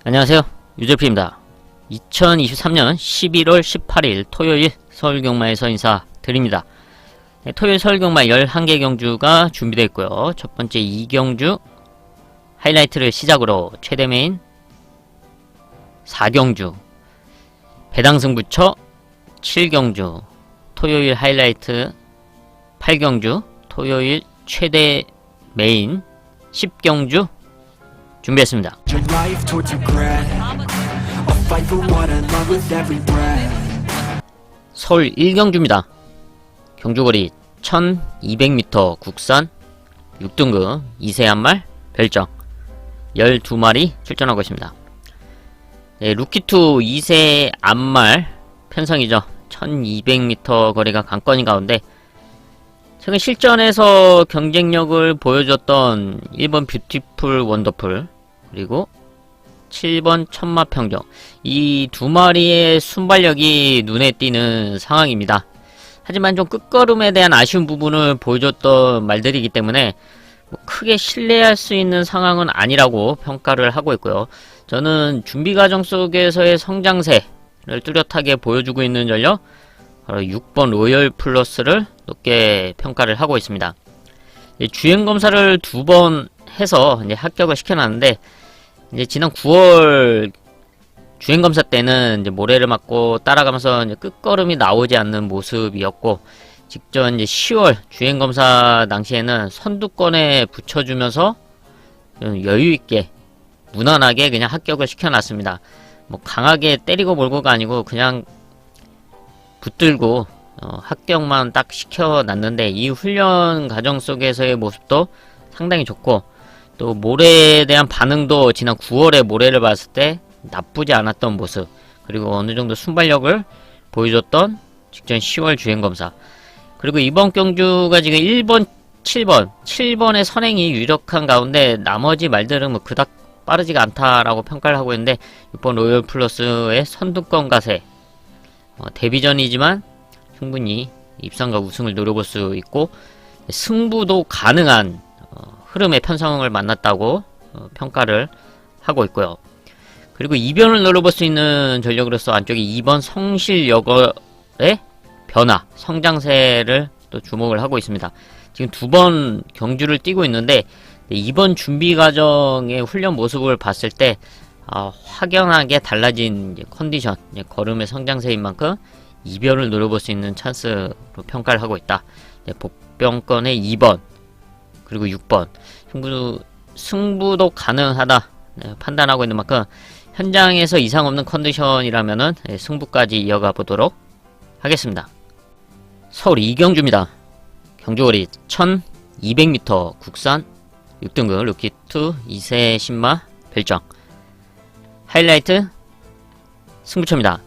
안녕하세요. 유재피입니다. 2023년 11월 18일 토요일 서울경마에서 인사드립니다. 네, 토요일 서울경마 11개 경주가 준비되어 있고요. 첫 번째 2경주 하이라이트를 시작으로 최대 메인 4경주 배당승부처 7경주 토요일 하이라이트 8경주 토요일 최대 메인 10경주 준비했습니다. 서울 1경주입니다. 경주거리 1200m 국산 6등급 2세 한말 별정 12마리 출전하고 있습니다. 네, 루키투 2세 암말 편성이죠. 1200m 거리가 관건인 가운데 최근 실전에서 경쟁력을 보여줬던 1번 뷰티풀 원더풀 그리고 7번 천마평정 이 두 마리의 순발력이 눈에 띄는 상황입니다. 하지만 좀 끝걸음에 대한 아쉬운 부분을 보여줬던 말들이기 때문에 크게 신뢰할 수 있는 상황은 아니라고 평가를 하고 있고요. 저는 준비 과정 속에서의 성장세를 뚜렷하게 보여주고 있는 전력 바로 6번 로열 플러스를 높게 평가를 하고 있습니다. 주행검사를 2번 해서 이제 합격을 시켜놨는데 이제 지난 9월 주행검사 때는 이제 모래를 맞고 따라가면서 이제 끝걸음이 나오지 않는 모습이었고 직전 이제 10월 주행검사 당시에는 선두권에 붙여주면서 여유있게 무난하게 그냥 합격을 시켜놨습니다. 뭐 강하게 때리고 몰고가 아니고 그냥 붙들고 합격만 딱 시켜놨는데 이 훈련 과정 속에서의 모습도 상당히 좋고 또 모래에 대한 반응도 지난 9월에 모래를 봤을 때 나쁘지 않았던 모습 그리고 어느정도 순발력을 보여줬던 직전 10월 주행검사 그리고 이번 경주가 지금 1번, 7번의 선행이 유력한 가운데 나머지 말들은 뭐 그닥 빠르지가 않다라고 평가를 하고 있는데 6번 로열 플러스의 선두권 가세 데뷔전이지만 충분히 입상과 우승을 노려볼 수 있고 승부도 가능한 흐름의 편성을 만났다고 평가를 하고 있고요. 그리고 이변을 노려볼 수 있는 전력으로서 안쪽에 2번 성실여걸의 변화, 성장세를 또 주목을 하고 있습니다. 지금 2번 경주를 뛰고 있는데 이번 준비 과정의 훈련 모습을 봤을 때 확연하게 달라진 컨디션, 걸음의 성장세인 만큼 이변을 노려볼 수 있는 찬스로 평가를 하고 있다. 복병권의 2번 그리고 6번 승부도 가능하다 판단하고 있는 만큼 현장에서 이상 없는 컨디션이라면은 승부까지 이어가 보도록 하겠습니다. 서울 2경주입니다. 경주거리 1200m 국산 6등급 루키2 2세 신마 별정 하이라이트 승부처입니다.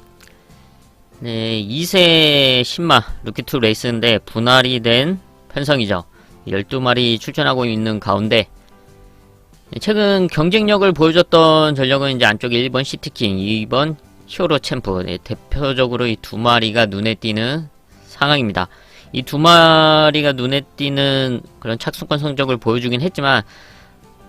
네, 2세 신마 루키2 레이스인데 분할이 된 편성이죠. 12마리 출전하고 있는 가운데 최근 경쟁력을 보여줬던 전력은 이제 안쪽에 1번 시티킹, 2번 히어로 챔프 대표적으로 이 두 마리가 눈에 띄는 상황입니다. 이 두 마리가 눈에 띄는 그런 착순권 성적을 보여주긴 했지만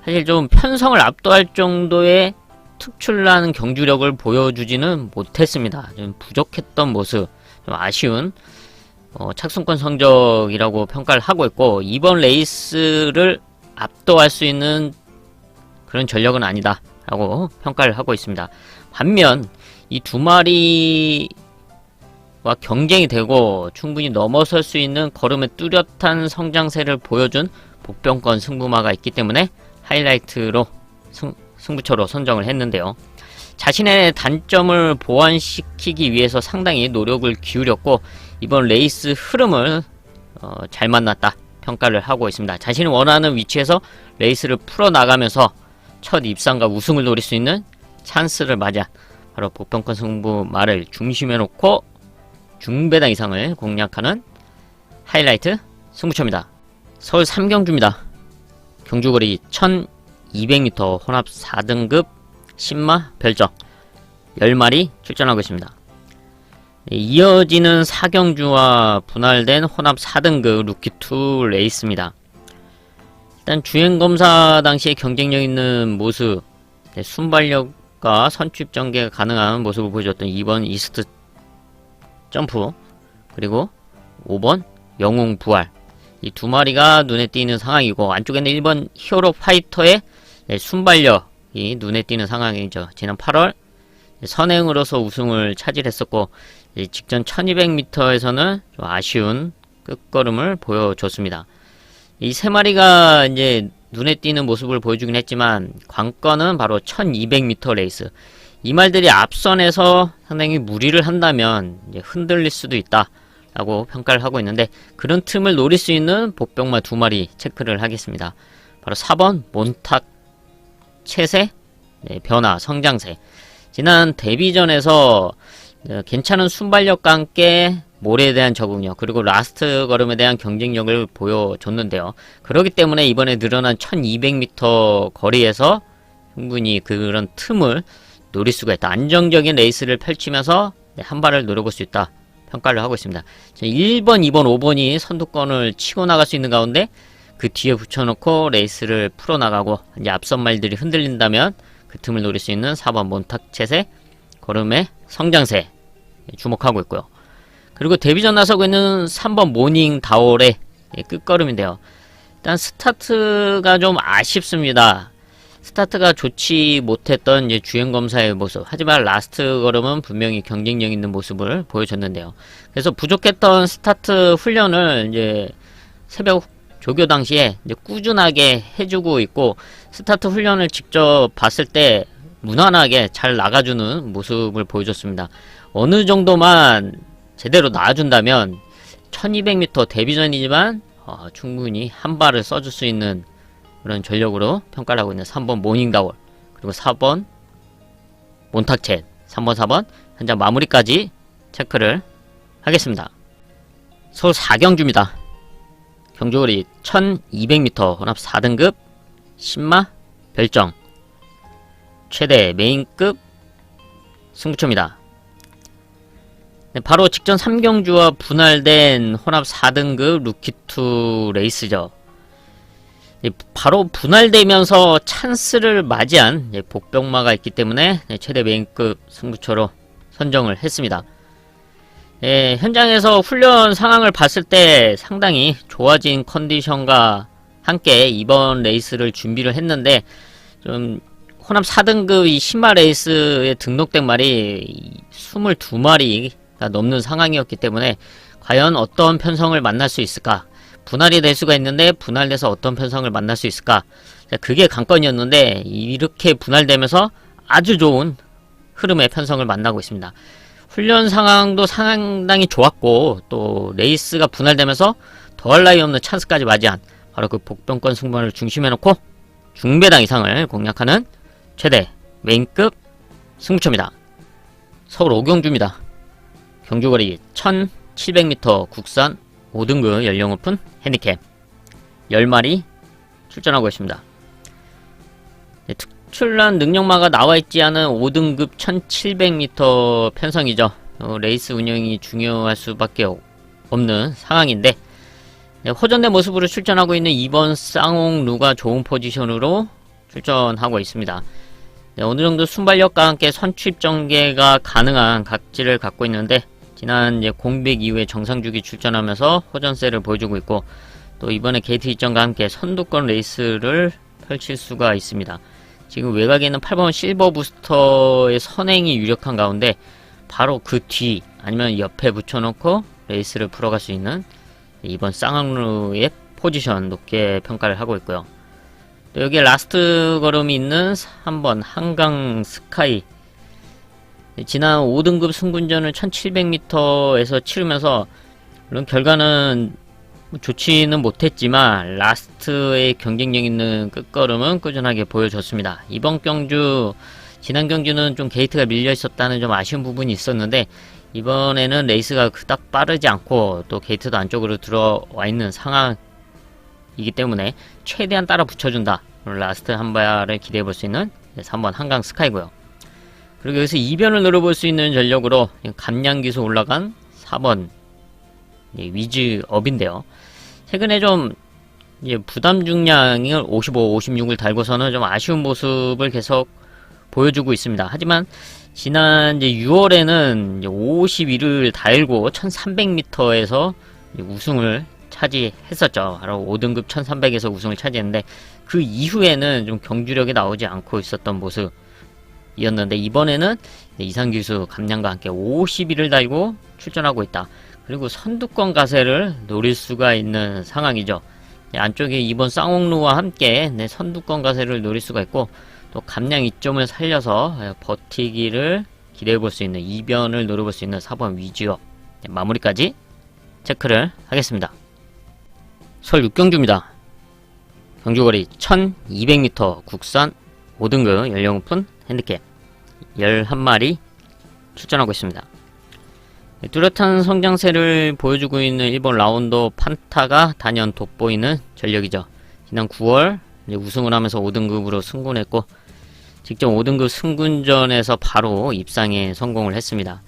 사실 좀 편성을 압도할 정도의 특출난 경주력을 보여주지는 못했습니다. 좀 부족했던 모습, 좀 아쉬운 착순권 성적이라고 평가를 하고 있고 이번 레이스를 압도할 수 있는 그런 전력은 아니다 라고 평가를 하고 있습니다. 반면 이 두 마리와 경쟁이 되고 충분히 넘어설 수 있는 걸음의 뚜렷한 성장세를 보여준 복병권 승부마가 있기 때문에 하이라이트로 승부처로 선정을 했는데요. 자신의 단점을 보완시키기 위해서 상당히 노력을 기울였고 이번 레이스 흐름을 잘 만났다 평가를 하고 있습니다. 자신이 원하는 위치에서 레이스를 풀어나가면서 첫 입상과 우승을 노릴 수 있는 찬스를 맞아 바로 복병권 승부마를 중심에 놓고 중배당 이상을 공략하는 하이라이트 승부처입니다. 서울 3경주입니다. 경주거리 1200m 혼합 4등급 신마 별정 10마리 출전하고 있습니다. 이어지는 4경주와 분할된 혼합 4등급 루키2 레이스입니다. 일단 주행검사 당시에 경쟁력 있는 모습, 순발력 점프가 선취입 전개가 가능한 모습을 보여줬던 2번 이스트 점프, 그리고 5번 영웅 부활, 이 두 마리가 눈에 띄는 상황이고, 안쪽에는 1번 히어로 파이터의 순발력이 눈에 띄는 상황이죠. 지난 8월 선행으로서 우승을 차지했었고, 직전 1200m에서는 좀 아쉬운 끝걸음을 보여줬습니다. 이 세 마리가 이제 눈에 띄는 모습을 보여주긴 했지만, 관건은 바로 1200m 레이스. 이 말들이 앞선에서 상당히 무리를 한다면 이제 흔들릴 수도 있다 라고 평가를 하고 있는데, 그런 틈을 노릴 수 있는 복병마 두 마리 체크를 하겠습니다. 바로 4번 몬탁 채세, 변화 성장세. 지난 데뷔전에서 괜찮은 순발력과 함께 모래에 대한 적응력, 그리고 라스트 걸음에 대한 경쟁력을 보여줬는데요. 그렇기 때문에 이번에 늘어난 1200m 거리에서 충분히 그런 틈을 노릴 수가 있다. 안정적인 레이스를 펼치면서 한 발을 노려볼 수 있다 평가를 하고 있습니다. 1번, 2번, 5번이 선두권을 치고 나갈 수 있는 가운데, 그 뒤에 붙여놓고 레이스를 풀어나가고 이제 앞선 말들이 흔들린다면 그 틈을 노릴 수 있는 4번 몬탁체세, 걸음의 성장세 주목하고 있고요. 그리고 데뷔전 나서고 있는 3번 모닝 다올의 끝걸음인데요. 일단 스타트가 좀 아쉽습니다. 스타트가 좋지 못했던 이제 주행검사의 모습. 하지만 라스트 걸음은 분명히 경쟁력 있는 모습을 보여줬는데요. 그래서 부족했던 스타트 훈련을 이제 새벽 조교 당시에 이제 꾸준하게 해주고 있고, 스타트 훈련을 직접 봤을 때 무난하게 잘 나가주는 모습을 보여줬습니다. 어느 정도만 제대로 나와준다면 1200m 데뷔전이지만 충분히 한 발을 써줄 수 있는 그런 전력으로 평가를 하고 있는 3번 모닝다월, 그리고 4번 몬탁첸, 3번 4번 현장 마무리까지 체크를 하겠습니다. 서울 4경주입니다. 경주거리 1200m 혼합 4등급 10마 별정 최대 메인급 승부처입니다. 바로 직전 3경주와 분할된 혼합 4등급 루키2 레이스죠. 바로 분할되면서 찬스를 맞이한 복병마가 있기 때문에 최대 메인급 승부처로 선정을 했습니다. 현장에서 훈련 상황을 봤을 때 상당히 좋아진 컨디션과 함께 이번 레이스를 준비를 했는데, 좀 혼합 4등급 이 10마 레이스에 등록된 말이 22마리가 넘는 상황이었기 때문에 과연 어떤 편성을 만날 수 있을까? 분할이 될 수가 있는데 분할돼서 어떤 편성을 만날 수 있을까? 그게 관건이었는데, 이렇게 분할되면서 아주 좋은 흐름의 편성을 만나고 있습니다. 훈련 상황도 상당히 좋았고, 또 레이스가 분할되면서 더할 나위 없는 찬스까지 맞이한 바로 그 복병권 승부를 중심에 놓고 중배당 이상을 공략하는 최대 메인급 승부처입니다. 서울 5경주입니다. 경주거리 1700m 국산 5등급 연령 오픈 핸디캡 10마리 출전하고 있습니다. 특출난 능력마가 나와있지 않은 5등급 1700m 편성이죠. 레이스 운영이 중요할 수밖에 없는 상황인데, 호전된 모습으로 출전하고 있는 2번 쌍홍루가 좋은 포지션으로 출전하고 있습니다. 어느정도 순발력과 함께 선취입 전개가 가능한 각질을 갖고 있는데, 지난 공백 이후에 정상주기 출전하면서 호전세를 보여주고 있고, 또 이번에 게이트 이전과 함께 선두권 레이스를 펼칠 수가 있습니다. 지금 외곽에 있는 8번 실버 부스터의 선행이 유력한 가운데 바로 그 뒤 아니면 옆에 붙여놓고 레이스를 풀어갈 수 있는 이번 쌍항루의 포지션 높게 평가를 하고 있고요. 또 여기에 라스트 걸음이 있는 3번 한강 스카이, 지난 5등급 승군전을 1700m에서 치르면서 물론 결과는 좋지는 못했지만 라스트의 경쟁력 있는 끝걸음은 꾸준하게 보여줬습니다. 이번 경주, 지난 경주는 좀 게이트가 밀려 있었다는 좀 아쉬운 부분이 있었는데, 이번에는 레이스가 그닥 빠르지 않고 또 게이트도 안쪽으로 들어와 있는 상황이기 때문에 최대한 따라 붙여준다. 라스트 한 발을 기대해 볼 수 있는 3번 한강 스카이고요. 그리고 여기서 이변을 노려볼 수 있는 전력으로 감량기수 올라간 4번 위즈업인데요. 최근에 좀 부담 중량을 55, 56을 달고서는 좀 아쉬운 모습을 계속 보여주고 있습니다. 하지만 지난 이제 6월에는 이제 51을 달고 1300m에서 우승을 차지했었죠. 바로 5등급 1300에서 우승을 차지했는데 그 이후에는 좀 경주력이 나오지 않고 있었던 모습이었는데 이번에는 이상규수 감량과 함께 51을 달고 출전하고 있다. 그리고 선두권 가세를 노릴 수가 있는 상황이죠. 안쪽에 이번 쌍옥루와 함께 선두권 가세를 노릴 수가 있고 또 감량 이점을 살려서 버티기를 기대해볼 수 있는 이변을 노려볼 수 있는 4번 위지업 마무리까지 체크를 하겠습니다. 서울 6경주입니다. 경주거리 1200m 국산 5등급 연령 오픈 핸디캡 11마리 출전하고 있습니다. 뚜렷한 성장세를 보여주고 있는 일본 라운더 판타가 단연 돋보이는 전력이죠. 지난 9월 우승을 하면서 5등급으로 승군했고 직접 5등급 승군전에서 바로 입상에 성공을 했습니다.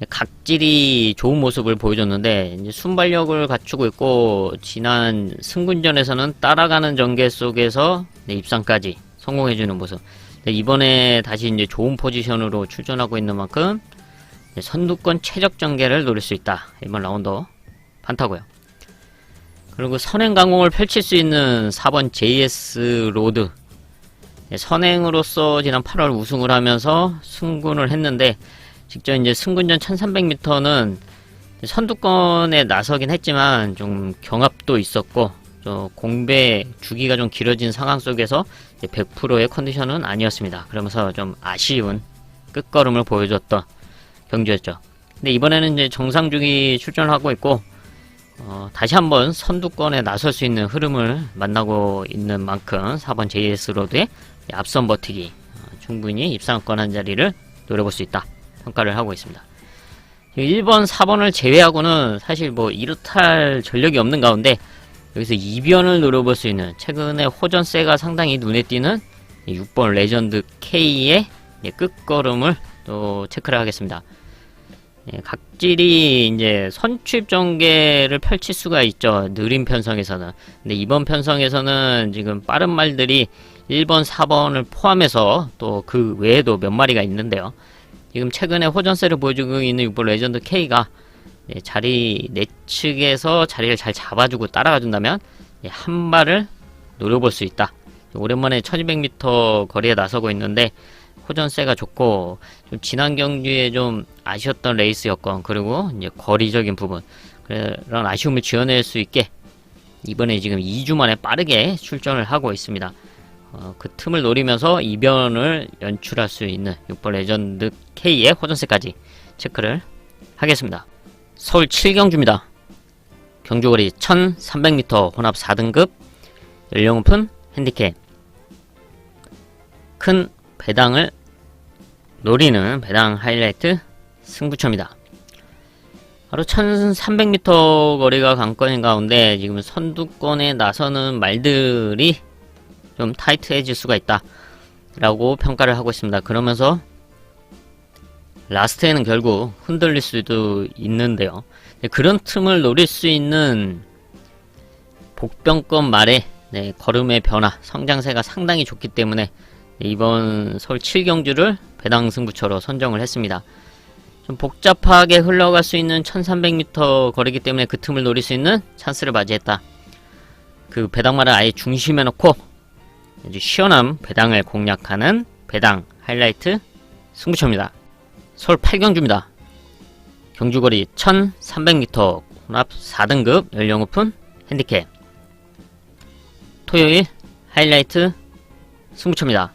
각질이 좋은 모습을 보여줬는데 이제 순발력을 갖추고 있고 지난 승군전에서는 따라가는 전개 속에서 입상까지 성공해주는 모습. 이번에 다시 이제 좋은 포지션으로 출전하고 있는 만큼 선두권 최적 전개를 노릴 수 있다. 이번 라운더 판타고요. 그리고 선행 강공을 펼칠 수 있는 4번 JS 로드. 선행으로서 지난 8월 우승을 하면서 승군을 했는데 직접 이제 승군전 1300m는 선두권에 나서긴 했지만 좀 경합도 있었고 공배 주기가 좀 길어진 상황 속에서 100%의 컨디션은 아니었습니다. 그러면서 좀 아쉬운 끝걸음을 보여줬던 경주였죠. 근데 이번에는 이제 정상 주기 출전을 하고 있고 다시 한번 선두권에 나설 수 있는 흐름을 만나고 있는 만큼 4번 JS 로드의 앞선 버티기 충분히 입상권 한 자리를 노려볼 수 있다. 평가를 하고 있습니다. 1번, 4번을 제외하고는 사실 뭐 이렇할 전력이 없는 가운데 여기서 이변을 노려볼 수 있는 최근에 호전세가 상당히 눈에 띄는 6번 레전드 K의 끝걸음을 또 체크를 하겠습니다. 각질이 이제 선취입 전개를 펼칠 수가 있죠. 느린 편성에서는. 근데 이번 편성에서는 지금 빠른 말들이 1번, 4번을 포함해서 또 그 외에도 몇 마리가 있는데요. 지금 최근에 호전세를 보여주고 있는 6번 레전드 K가 자리 내측에서 자리를 잘 잡아주고 따라가준다면 한 발을 노려볼 수 있다. 오랜만에 1200m 거리에 나서고 있는데 호전세가 좋고 좀 지난 경주에 좀 아쉬웠던 레이스 여건 그리고 이제 거리적인 부분 그런 아쉬움을 지어낼 수 있게 이번에 지금 2주 만에 빠르게 출전을 하고 있습니다. 그 틈을 노리면서 이변을 연출할 수 있는 6번 레전드 K의 호전세까지 체크를 하겠습니다. 서울 7경주입니다. 경주거리 1300m 혼합 4등급 연령 오픈 핸디캡 큰 배당을 노리는 배당 하이라이트 승부처입니다. 바로 1300m 거리가 관건인 가운데 지금 선두권에 나서는 말들이 좀 타이트해질 수가 있다 라고 평가를 하고 있습니다. 그러면서 라스트에는 결국 흔들릴 수도 있는데요. 그런 틈을 노릴 수 있는 복병권 말에 걸음의 변화, 성장세가 상당히 좋기 때문에 이번 서울 7경주를 배당 승부처로 선정을 했습니다. 좀 복잡하게 흘러갈 수 있는 1300m 거리기 때문에 그 틈을 노릴 수 있는 찬스를 맞이했다. 그 배당말을 아예 중심에 놓고 아주 시원한 배당을 공략하는 배당 하이라이트 승부처입니다. 서울 8경주입니다. 경주거리 1300m 혼합 4등급 연령 오픈 핸디캡 토요일 하이라이트 승부처입니다.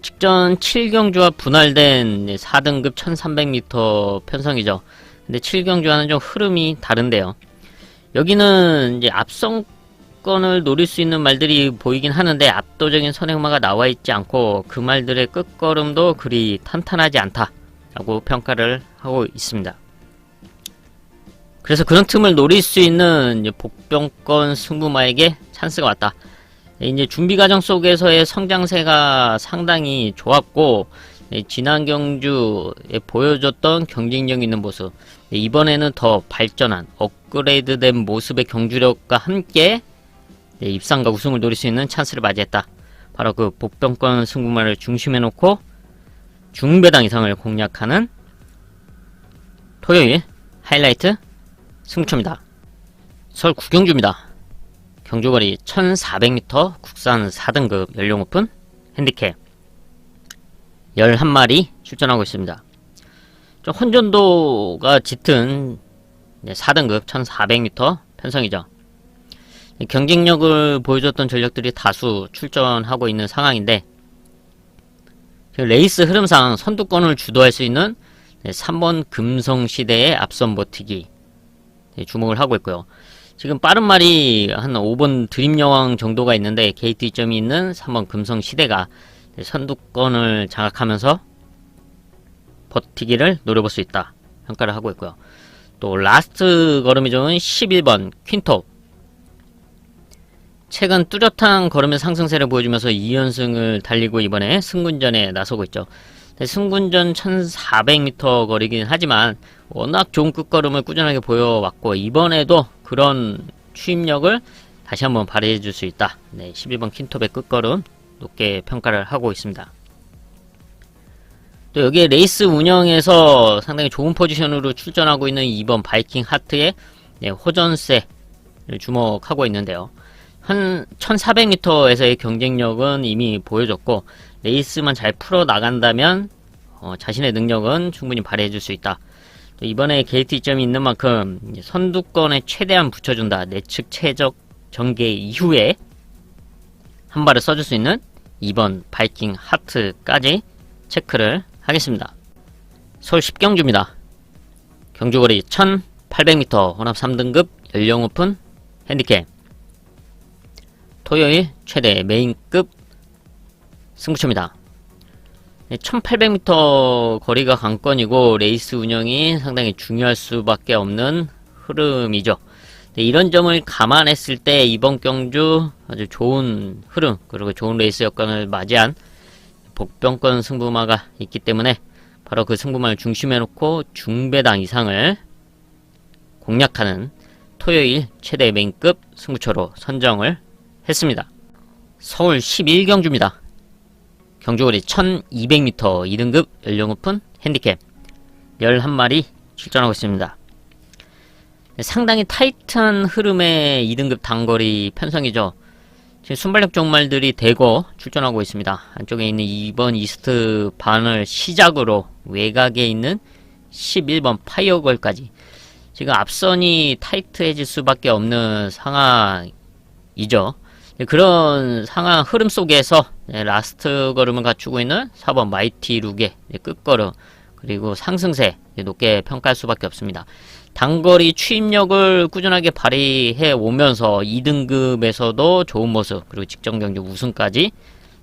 직전 7경주와 분할된 4등급 1300m 편성이죠. 근데 7경주와는 좀 흐름이 다른데요. 여기는 이제 앞선권을 노릴 수 있는 말들이 보이긴 하는데 압도적인 선행마가 나와 있지 않고 그 말들의 끝걸음도 그리 탄탄하지 않다라고 평가를 하고 있습니다. 그래서 그런 틈을 노릴 수 있는 이제 복병권 승부마에게 찬스가 왔다. 이제 준비 과정 속에서의 성장세가 상당히 좋았고 지난 경주에 보여줬던 경쟁력 있는 모습 이번에는 더 발전한 업그레이드된 모습의 경주력과 함께 입상과 우승을 노릴 수 있는 찬스를 맞이했다. 바로 그 복병권 승부마를 중심에 놓고 중배당 이상을 공략하는 토요일 하이라이트 승부처입니다. 서울 구경주입니다. 경주거리 1400m 국산 4등급 연령 오픈 핸디캡 11마리 출전하고 있습니다. 좀 혼전도가 짙은 4등급 1400m 편성이죠. 경쟁력을 보여줬던 전력들이 다수 출전하고 있는 상황인데, 레이스 흐름상 선두권을 주도할 수 있는 3번 금성시대의 앞선 버티기 주목을 하고 있고요. 지금 빠른 말이 한 5번 드림여왕 정도가 있는데 게이트점이 있는 3번 금성시대가 선두권을 장악하면서 버티기를 노려볼 수 있다 평가를 하고 있고요. 또 라스트 걸음이 좋은 11번 퀸톱, 최근 뚜렷한 걸음의 상승세를 보여주면서 2연승을 달리고 이번에 승군전에 나서고 있죠. 승군전 1400m 거리긴 하지만 워낙 좋은 끝걸음을 꾸준하게 보여왔고, 이번에도 그런 추임력을 다시 한번 발휘해 줄 수 있다. 11번 퀸톱의 끝걸음 높게 평가를 하고 있습니다. 또 여기에 레이스 운영에서 상당히 좋은 포지션으로 출전하고 있는 2번 바이킹 하트의 호전세를 주목하고 있는데요. 한 1400m에서의 경쟁력은 이미 보여줬고, 레이스만 잘 풀어 나간다면 자신의 능력은 충분히 발휘해 줄 수 있다. 또 이번에 게이트 이점이 있는 만큼 선두권에 최대한 붙여준다. 내측 최적 전개 이후에 한 발을 써줄 수 있는 2번 바이킹 하트까지 체크를 하겠습니다. 서울 10경주입니다. 경주거리 1800m 혼합 3등급 연령 오픈 핸디캡 토요일 최대 메인급 승부처입니다. 1800m 거리가 관건이고 레이스 운영이 상당히 중요할 수밖에 없는 흐름이죠. 이런 점을 감안했을 때 이번 경주 아주 좋은 흐름 그리고 좋은 레이스 여건을 맞이한 복병권 승부마가 있기 때문에 바로 그 승부마를 중심에 놓고 중배당 이상을 공략하는 토요일 최대 메인급 승부처로 선정을 했습니다. 서울 11경주입니다. 경주거리 1200m 2등급 연령 오픈 핸디캡 11마리 출전하고 있습니다. 상당히 타이트한 흐름의 2등급 단거리 편성이죠. 지금 순발력 종말들이 대거 출전하고 있습니다. 안쪽에 있는 2번 이스트 반을 시작으로 외곽에 있는 11번 파이어걸까지 지금 앞선이 타이트해질 수밖에 없는 상황이죠. 그런 상황 흐름 속에서 라스트 걸음을 갖추고 있는 4번 마이티 룩의 끝걸음 그리고 상승세 높게 평가할 수밖에 없습니다. 단거리 추임력을 꾸준하게 발휘해 오면서 2등급에서도 좋은 모습 그리고 직전 경주 우승까지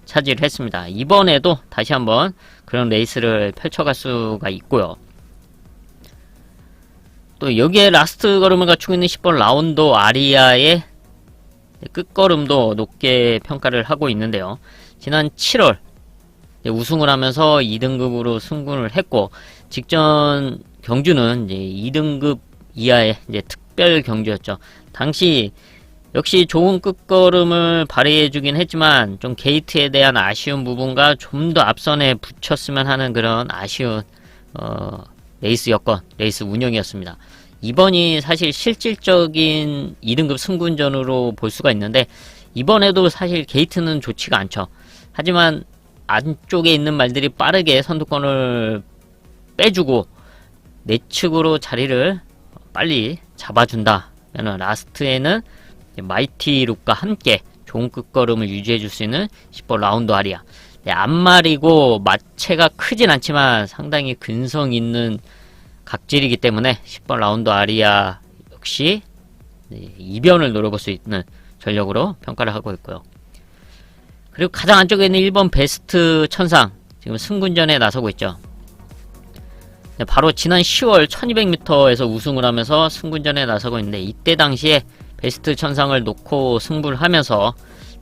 차지를 했습니다. 이번에도 다시 한번 그런 레이스를 펼쳐갈 수가 있고요. 또 여기에 라스트 걸음을 갖추고 있는 10번 라운더 아리아의 끝걸음도 높게 평가를 하고 있는데요. 지난 7월 우승을 하면서 2등급으로 승군을 했고, 직전 경주는 이제 2등급 이하의 이제 특별 경주였죠. 당시 역시 좋은 끝걸음을 발휘해주긴 했지만 좀 게이트에 대한 아쉬운 부분과 좀 더 앞선에 붙였으면 하는 그런 아쉬운 레이스 여건, 레이스 운영이었습니다. 이번이 사실 실질적인 2등급 승군전으로 볼 수가 있는데, 이번에도 사실 게이트는 좋지가 않죠. 하지만 안쪽에 있는 말들이 빠르게 선두권을 빼주고 내측으로 자리를 빨리 잡아준다. 라스트에는 마이티 룩과 함께 좋은 끝걸음을 유지해줄 수 있는 10번 라운드 아리아. 앞말이고 마체가 크진 않지만 상당히 근성 있는 각질이기 때문에 10번 라운드 아리아 역시 이변을 노려볼 수 있는 전력으로 평가를 하고 있고요. 그리고 가장 안쪽에 있는 1번 베스트 천상 지금 승군전에 나서고 있죠. 바로 지난 10월 1200m에서 우승을 하면서 승군전에 나서고 있는데, 이때 당시에 베스트 천상을 놓고 승부를 하면서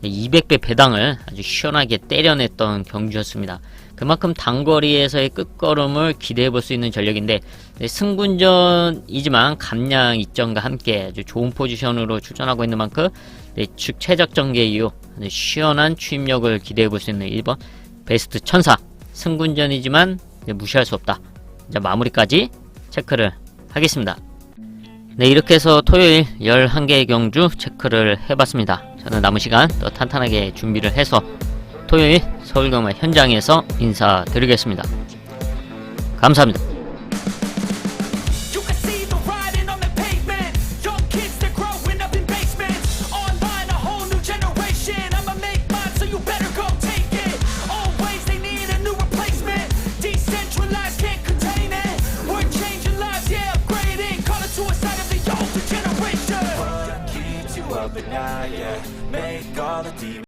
200배 배당을 아주 시원하게 때려냈던 경주였습니다. 그만큼 단거리에서의 끝걸음을 기대해볼 수 있는 전력인데, 승군전이지만 감량 이점과 함께 아주 좋은 포지션으로 출전하고 있는 만큼 즉 최적 전개 이후 시원한 추임력을 기대해볼 수 있는 1번 베스트 천사. 승군전이지만 무시할 수 없다. 자, 마무리까지 체크를 하겠습니다. 네, 이렇게 해서 토요일 11개의 경주 체크를 해봤습니다. 저는 남은 시간 더 탄탄하게 준비를 해서 토요일 서울경마 현장에서 인사드리겠습니다. 감사합니다.